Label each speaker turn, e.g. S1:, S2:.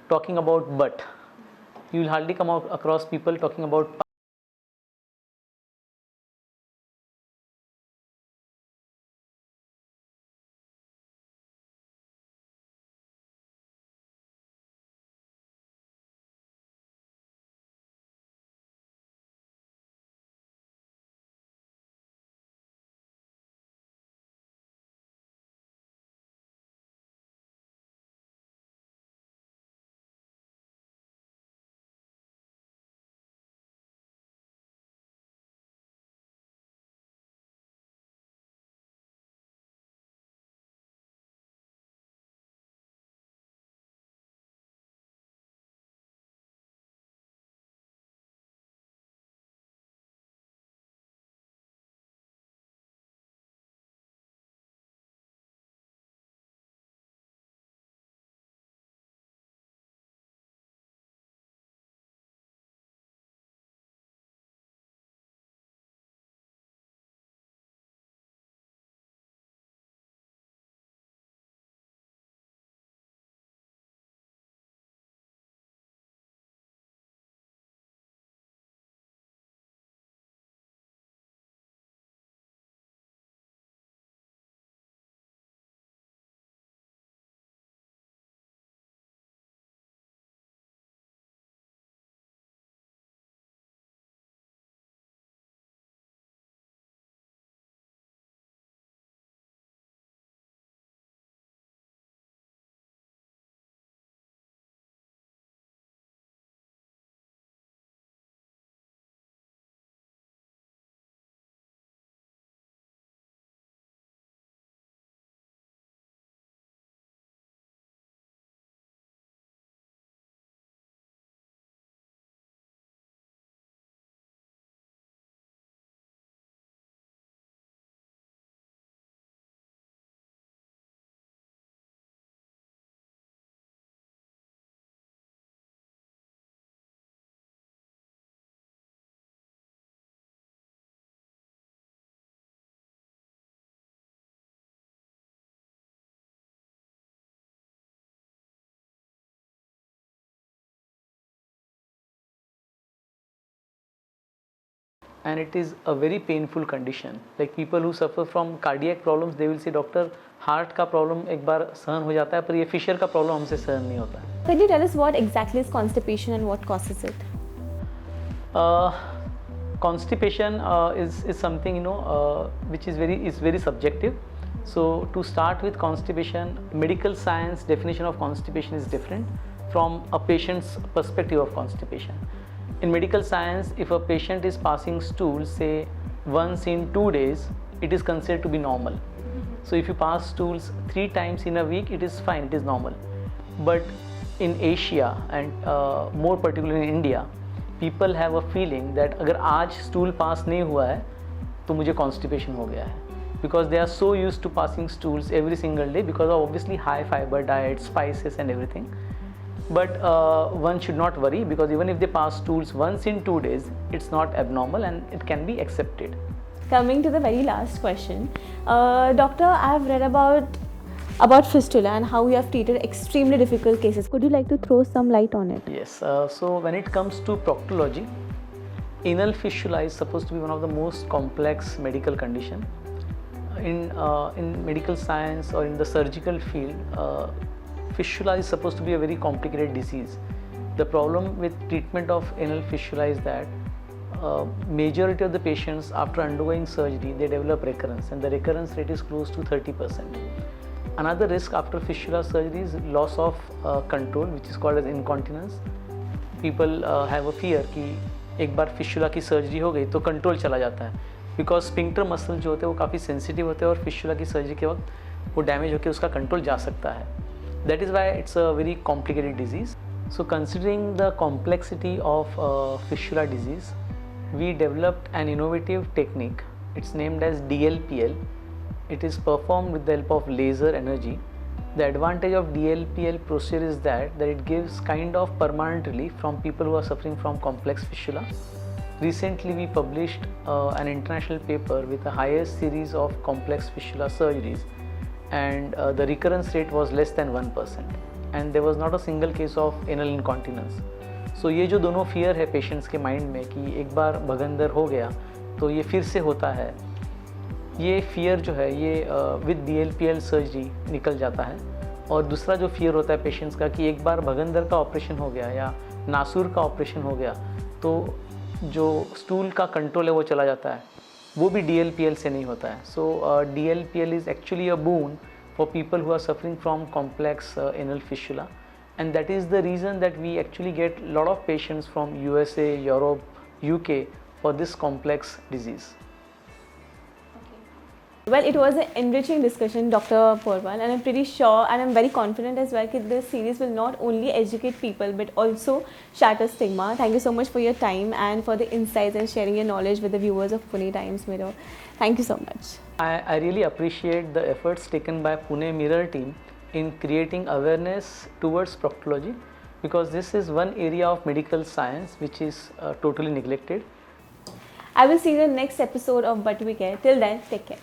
S1: talking about butt. You will hardly come across people talking about and it is a very painful condition. Like people who suffer from cardiac problems, they will say, doctor, heart का problem एक बार सहन हो जाता है, पर ये fissure का problem हमसे सहन नहीं होता है.
S2: Can you tell us what exactly is constipation and what causes it?
S1: Constipation is something which is very subjective. So to start with constipation, medical science definition of constipation is different from a patient's perspective of constipation. In medical science, if a patient is passing stools, say once in 2 days, it is considered to be normal. So if you pass stools 3 times in a week, it is fine, it is normal. But in Asia and more particularly in India, people have a feeling that अगर आज stool pass नहीं हुआ है तो मुझे constipation हो गया है, because they are so used to passing stools every single day because of obviously high fiber diet, spices and everything. But one should not worry, because even if they pass stools once in 2 days, it's not abnormal and it can be accepted.
S2: Coming to the very last question, doctor, I have read about fistula and how you have treated extremely difficult cases. Could you like to throw some light on it?
S1: Yes. So when it comes to proctology, anal fistula is supposed to be one of the most complex medical condition. In medical science or in the surgical field, fistula is supposed to be a very complicated disease. The problem with treatment of anal fistula is that majority of the patients after undergoing surgery, they develop recurrence, and the recurrence rate is close to 30%. Another risk after fistula surgery is loss of control, which is called as incontinence. People have a fear कि एक बार fistula की surgery हो गई तो control चला जाता है, because sphincter muscle जो होते हैं वो काफ़ी sensitive होते हैं और fistula की surgery के वक्त वो damage होकर उसका control जा सकता है. That is why it's a very complicated disease. So considering the complexity of fistula disease, we developed an innovative technique. It's named as DLPL. It is performed with the help of laser energy. The advantage of DLPL procedure is that it gives kind of permanent relief from people who are suffering from complex fistula. Recently we published an international paper with the highest series of complex fistula surgeries, and the recurrence rate was less than 1%. and there was not a single case of anal incontinence. So ये जो दोनों fear है patients के mind में कि एक बार भगंदर हो गया तो ये फिर से होता है, ये fear जो है ये with DLPL surgery निकल जाता है. और दूसरा जो fear होता है patients का कि एक बार भगंदर का ऑपरेशन हो गया या नासूर का ऑपरेशन हो गया तो जो स्टूल का कंट्रोल है वो चला जाता है, वो भी DLPL से नहीं होता है. So DLPL is actually a boon for people who are suffering from complex anal fistula, and that is the reason that we actually get a lot of patients from USA, Europe, UK for this complex disease.
S2: Well, it was an enriching discussion, Dr. Porwal, and I'm pretty sure and I'm very confident as well that this series will not only educate people but also shatter stigma. Thank you so much for your time and for the insights and sharing your knowledge with the viewers of Pune Times Mirror. Thank you so much.
S1: I really appreciate the efforts taken by Pune Mirror team in creating awareness towards proctology, because this is one area of medical science which is totally neglected.
S2: I will see you in the next episode of But We Care. Till then, take care.